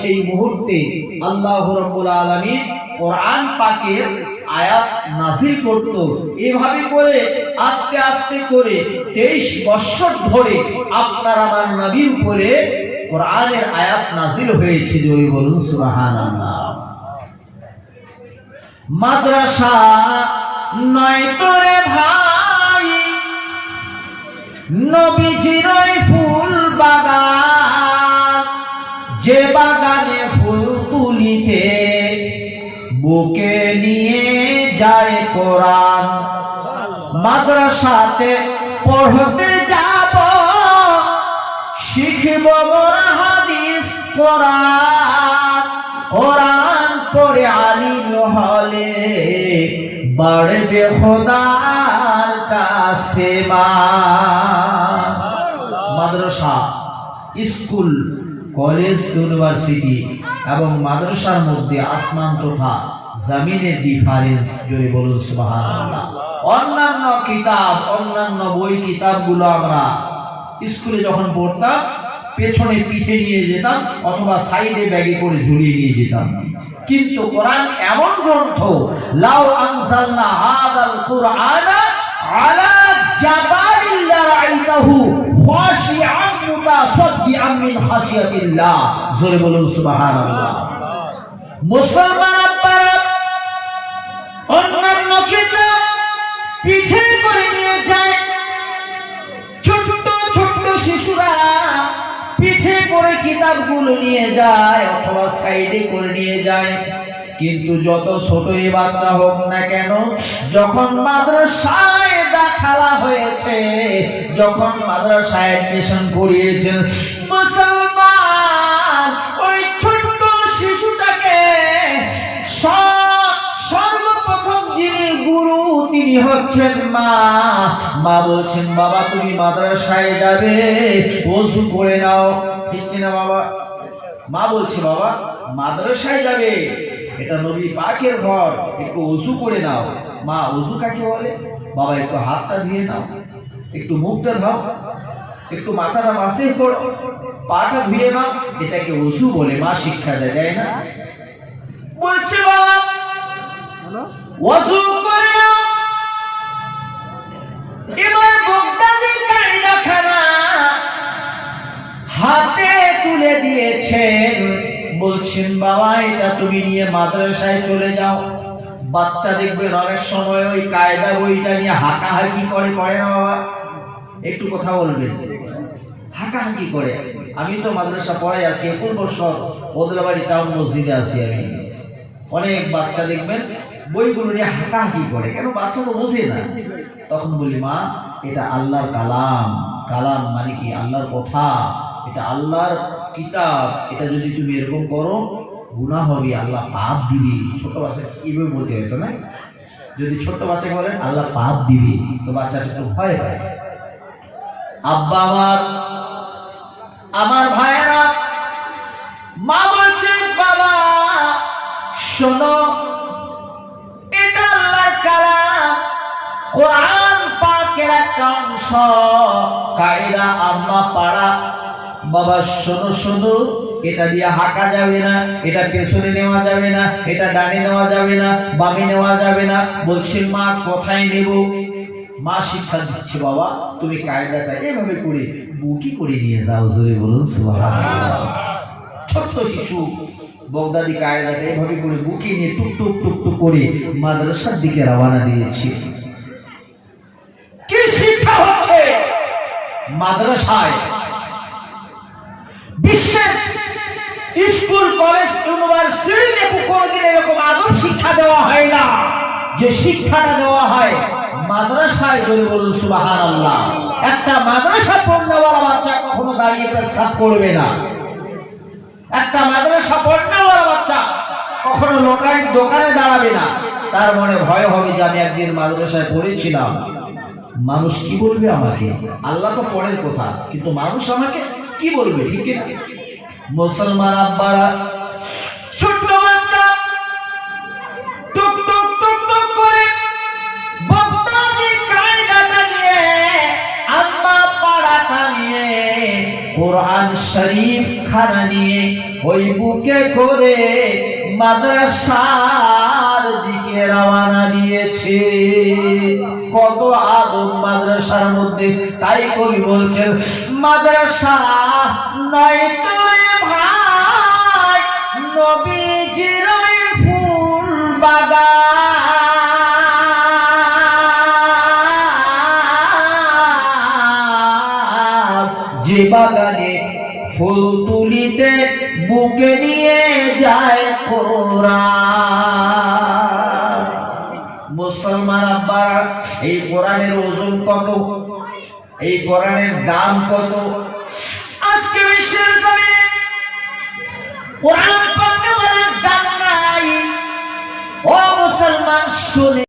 সেই মুহূর্তে আল্লাহ রাব্বুল আলামিন কোরআন পাকের আয়াত নাযিল করত। এভাবে করে আস্তে আস্তে করে 23 বছর ধরে আপনার আমার নবীর উপরে কোরআনের আয়াত নাযিল হয়েছিল। ওই বলুন সুবহানাল্লাহ। মাদ্রাসা নয় তোরে ভাই, নবীজির ওই ফুল বাগান, যে বাগানে ফুল তুলিতে বুকে নিয়ে যায় কোরআন। মাদ্রাসাতে পড়তে যাব, শিখব মোরা হাদিস কোরআন। কোরআন পড়ে আলিম হলে বাড়বে খোদার কাছে মান। মাদ্রাসা, স্কুল, কলেজ, ইউনিভার্সিটি এবং মাদ্রাসার মধ্যে আসমান তথা জমিনের ডিফারেন্স। জোরে বলুন সুবহানাল্লাহ। অন্যান্য কিতাব, অন্যান্য বই কিতাবগুলো আমরা স্কুলে যখন পড়তাম পেছনে পিঠে নিয়ে যেতাম অথবা সাইডে ব্যাগে করে ঝুলিয়ে নিয়ে যেতাম, কিন্তু কোরআন এমন গ্রন্থ, লাউ আনজালনা হাযাল কুরআনা আলা জাবালিন লারাইতাহু খাশিআন মুতাসাদ্দিআন মিন খাশিয়াতিল্লাহ। জোরে বলুন সুবহানাল্লাহ। মুসলমান আপনারা অন্যান্য কিতাব পিঠে করে নিয়ে যায়, ছোট ছোট শিশুরা পিঠে করে কিতাবগুলো নিয়ে যায় অথবা সাইডে করে নিয়ে যায়, কিন্তু যত ছোটই বাচ্চা হোক না কেন, যখন মাদ্রাসায় দাখিলা হয়েছে, যখন মাদ্রাসায় এডমিশন করিয়েছেন, মুসলমান ওই ছোট শিশুটাকে সর্বপ্রথম যিনি গুরু তিনি হচ্ছেন মা। মা বলছেন, বাবা তুমি মাদ্রাসায় যাবে, ওযু করে নাও। ঠিক কিনা বাবা? মা বলছে, বাবা মাদ্রাসায় যাবে, এটা নবী পাকের ঘর, একটু ওযু করে নাও। মা ওযু কাকে বলে? বাবা একটু হাতটা ধুয়ে নাও, একটু মুখটা ধোও, একটু মাথাটা মাসে করো, পাটা ধুয়ে নাও, এটাকে ওযু বলে। মা শিক্ষা দেয়, তাই না? বলছে বাবা ওযু করে নাও। এবার বগদাদি কায়দাখানা হাতে তুলে দিয়েছেন, বলছেন বাবা এটা তুমি নিয়ে মাদ্রাসায় চলে যাও। বাচ্চা দেখবেন অনেক সময় ওই কায়দা বইটা নিয়ে হাঁকাহাঁকি করে না বাবা? একটু কথা বলবেন। হাঁকাহাঁকি করে। আমি তো মাদ্রাসা পড়াই আছি, 21 বছর বদলাবাড়ি টাউন মসজিদে আছি আমি। অনেক বাচ্চা দেখবেন বইগুলো নিয়ে হাঁকাহাঁকি করে, কেন? বাচ্চা তো বোঝে না। তখন বলি, মা এটা আল্লাহর কালাম। কালাম মানে কি? আল্লাহর কথা, এটা আল্লাহর কিতাব। এটা যদি তুমি এরকম করো গুনাহ হবে, আল্লাহ পাপ দিবে। ছোট বাচ্চা কিভাবে বলতে হতো না? যদি ছোট বাচ্চাকে বলেন আল্লাহ পাপ দিবে, তো বাচ্চাটা একটু ভয় পায়। আব্বা আমার ভাইয়েরা, মা বলছে বাবা শোনো, এটা আল্লাহর কালাম, কোরআন পাকের একটা অংশ। কায়দা আম্মা পাড়া। বাবা শোনো শোনো, এটা দিয়ে হাঁকা যাবে না, এটা পেছনে নেওয়া যাবে না, এটা ডানে নেওয়া যাবে না, বামে নেওয়া যাবে না। বলছে মা কোথায় নেব? মা শিক্ষা দিচ্ছে, বাবা তুমি কায়দাটা এভাবে করে বুকি করে নিয়ে যাও। জোরে বলুন সুবহানাল্লাহ। ছোট্ট শিশু বগদাদি কায়দাটা এভাবে করে বুকি নিয়ে টুক টুক টুক টুক করে মাদ্রাসার দিকে রওনা দিয়েছে। কি শিক্ষা হচ্ছে মাদ্রাসায়? বিশ্বের স্কুল, কলেজ, ইউনিভার্সিটিতে কোনোদিন এরকম আদব শিক্ষা দেওয়া হয় না যে শিক্ষাটা দেওয়া হয় মাদ্রাসায়। জোরে বলুন সুবহানাল্লাহ। একটা মাদ্রাসা পড়নেওয়ালা বাচ্চা কখনো দাঁড়িয়ে পেশাব করবে না। একটা মাদ্রাসা পড়নেওয়ালা বাচ্চা কখনো লোকাল দোকানে দাঁড়াবে না। তার মনে ভয় হবে যে আমি একদিন মাদ্রাসায় পড়েছিলাম, মানুষ কি বলবে আমাকে? আল্লাহ তো পরের কথা, কিন্তু মানুষ আমাকে কি বলবে? ঠিক না? মুসলমান আব্বারা, ছোট বাচ্চা টুক টুক টুক টুক করে বগদাদি কায়দাটা নিয়ে, আম্মা পাড়াটা নিয়ে কোরআন শরীফ খানা নিয়ে ওই বুকে করে মাদ্রাসার দিকে রওনা দিয়েছে। কত আদব মাদ্রাসার মধ্যে, তাই কবি বলছেন মাদ্রাসা নয় তো রে ভাই নবীজির ওই ফুল বাগান, যে বাগানে ফুল তুলিতে বুকে নিয়ে যায় কোরআন। মুসলমান আব্বারা, এই কোরআনের ওজন কত, এই কোরআনের দাম কত? আজকে বিশ্বের জমিনে কোরআন পড়তে বলার দাম নাই। ও মুসলমান শুনে